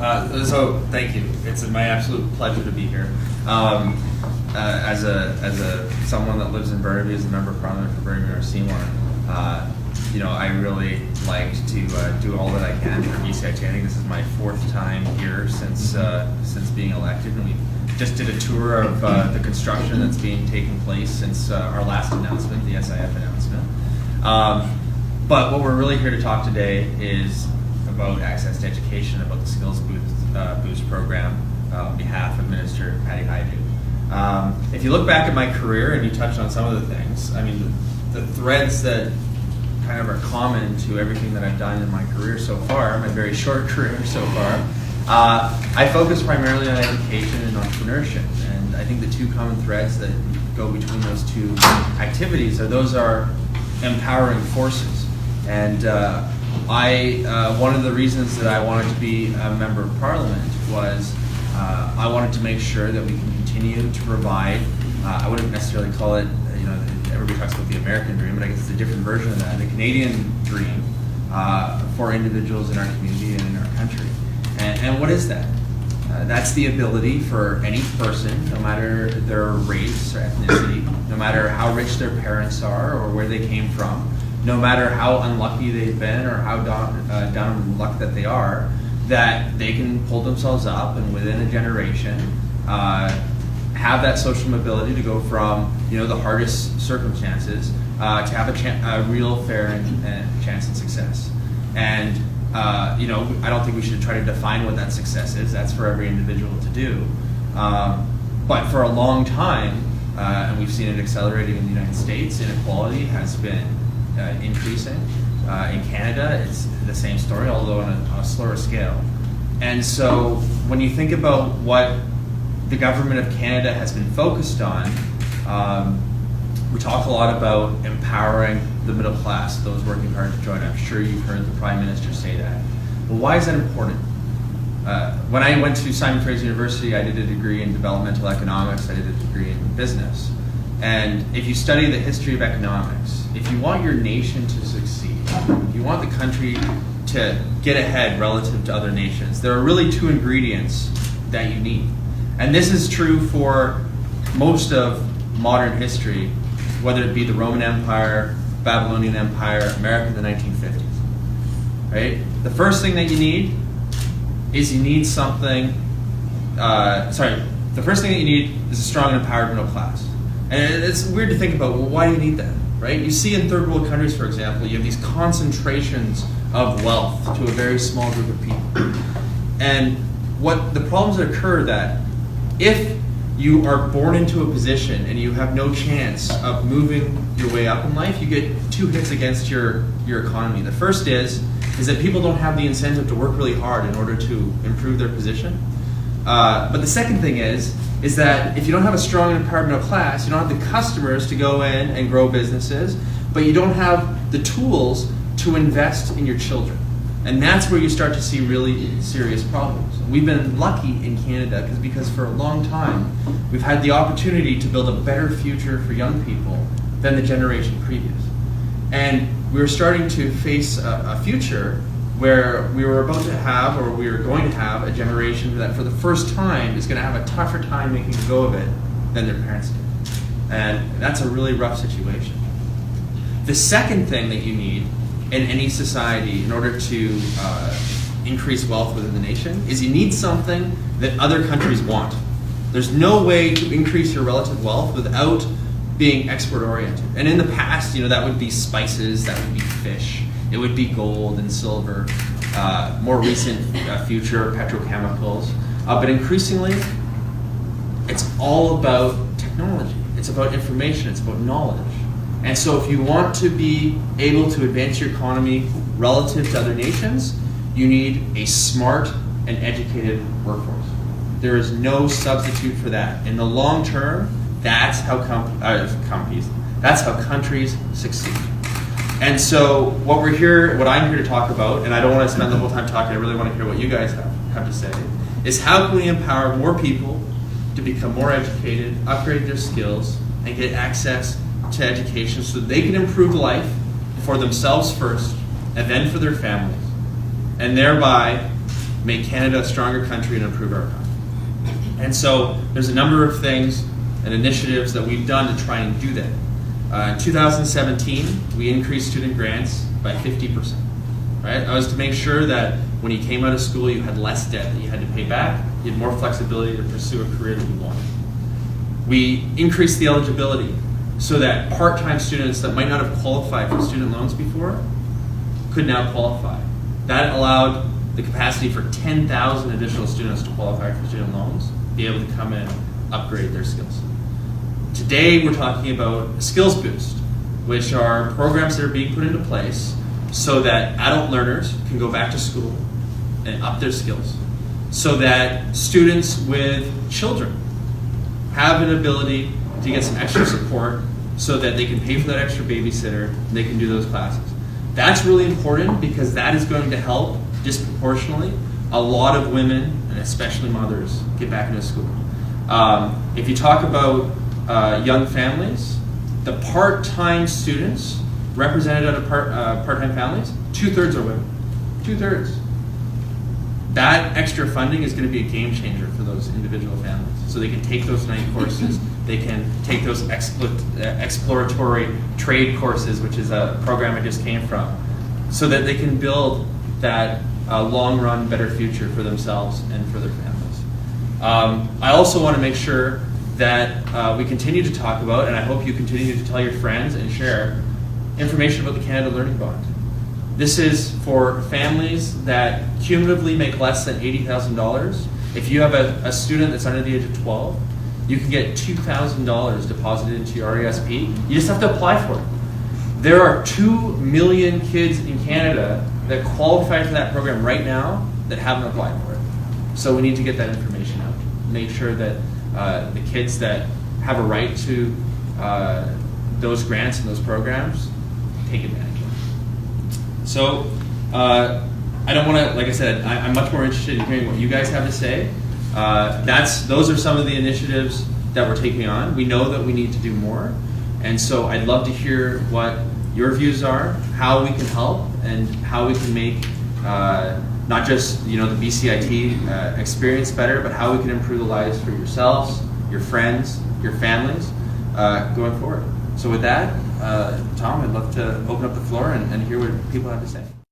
So thank you. It's my absolute pleasure to be here. As someone that lives in Burnaby, as a member of Parliament for Burnaby or Seymour, I really like to do all that I can for BCIT. I think this is my fourth time here since being elected, and we just did a tour of the construction that's being taken place since our last announcement, the SIF announcement. But what we're really here to talk today is about access to education, about the Skills Boost program on behalf of Minister Patty Hajdu. If you look back at my career and you touched on some of the things, I mean, the threads that kind of are common to everything that I've done in my career so far, my very short career so far, I focus primarily on education and entrepreneurship. And I think the two common threads that go between those two activities are empowering forces. And one of the reasons that I wanted to be a member of Parliament was I wanted to make sure that we can continue to provide, I wouldn't necessarily call it, everybody talks about the American dream, but I guess it's a different version of that, the Canadian dream for individuals in our community and in our country. And what is that? That's the ability for any person, no matter their race or ethnicity, no matter how rich their parents are or where they came from, no matter how unlucky they've been or how down in luck that they are, that they can pull themselves up and within a generation have that social mobility to go from the hardest circumstances to have a real fair and chance at success. And I don't think we should try to define what that success is. That's for every individual to do. But for a long time, and we've seen it accelerating in the United States, inequality has been increasing. In Canada, it's the same story, although on a slower scale. And so when you think about what the government of Canada has been focused on, we talk a lot about empowering the middle class, those working hard to join. I'm sure you've heard the Prime Minister say that. Well, why is that important? When I went to Simon Fraser University, I did a degree in developmental economics, I did a degree in business. And if you study the history of economics, if you want your nation to succeed, if you want the country to get ahead relative to other nations, there are really two ingredients that you need. And this is true for most of modern history, whether it be the Roman Empire, Babylonian Empire, America in the 1950s. Right? The first thing that you need is the first thing that you need is a strong and empowered middle class. And it's weird to think about, well, why do you need that? Right? You see in third world countries, for example, you have these concentrations of wealth to a very small group of people. And what the problems that occur that if you are born into a position and you have no chance of moving your way up in life, you get two hits against your economy. The first is that people don't have the incentive to work really hard in order to improve their position. But the second thing is that if you don't have a strong and empowered middle class, you don't have the customers to go in and grow businesses, but you don't have the tools to invest in your children. And that's where you start to see really serious problems. We've been lucky in Canada because for a long time, we've had the opportunity to build a better future for young people than the generation previous. And we're starting to face a future where we were about to have, or we are going to have, a generation that for the first time is going to have a tougher time making a go of it than their parents did. And that's a really rough situation. The second thing that you need in any society in order to increase wealth within the nation is you need something that other countries want. There's no way to increase your relative wealth without being export oriented. And in the past, that would be spices, that would be fish, it would be gold and silver, more recent future petrochemicals. But increasingly, it's all about technology. It's about information, it's about knowledge. And so if you want to be able to advance your economy relative to other nations, you need a smart and educated workforce. There is no substitute for that. In the long term, that's how that's how countries succeed. And so what I'm here to talk about, and I don't want to spend the whole time talking, I really want to hear what you guys have to say, is how can we empower more people to become more educated, upgrade their skills, and get access to education so they can improve life for themselves first and then for their families, and thereby make Canada a stronger country and improve our economy. And so there's a number of things and initiatives that we've done to try and do that. In 2017, we increased student grants by 50%. Right? That was to make sure that when you came out of school, you had less debt that you had to pay back. You had more flexibility to pursue a career that you wanted. We increased the eligibility so that part-time students that might not have qualified for student loans before could now qualify. That allowed the capacity for 10,000 additional students to qualify for student loans, be able to come in, upgrade their skills. Today, we're talking about a skills boost, which are programs that are being put into place so that adult learners can go back to school and up their skills, so that students with children have an ability to get some extra support so that they can pay for that extra babysitter and they can do those classes. That's really important because that is going to help disproportionately a lot of women and especially mothers get back into school. If you talk about young families, the part-time students represented out of part-time families, 2/3 are women. 2/3. That extra funding is going to be a game changer for those individual families. So they can take those night courses, they can take those exploratory trade courses, which is a program I just came from, so that they can build that long-run better future for themselves and for their families. I also want to make sure that we continue to talk about, and I hope you continue to tell your friends and share information about the Canada Learning Bond. This is for families that cumulatively make less than $80,000. If you have a student that's under the age of 12, you can get $2,000 deposited into your RESP. You just have to apply for it. There are 2 million kids in Canada that qualify for that program right now that haven't applied for it. So we need to get that information out. Make sure that the kids that have a right to those grants and those programs take advantage of it. So I don't want to, like I said, I'm much more interested in hearing what you guys have to say. Those are some of the initiatives that we're taking on. We know that we need to do more, and so I'd love to hear what your views are, how we can help, and how we can make not just the BCIT experience better, but how we can improve the lives for yourselves, your friends, your families going forward. So with that, Tom, I'd love to open up the floor and hear what people have to say.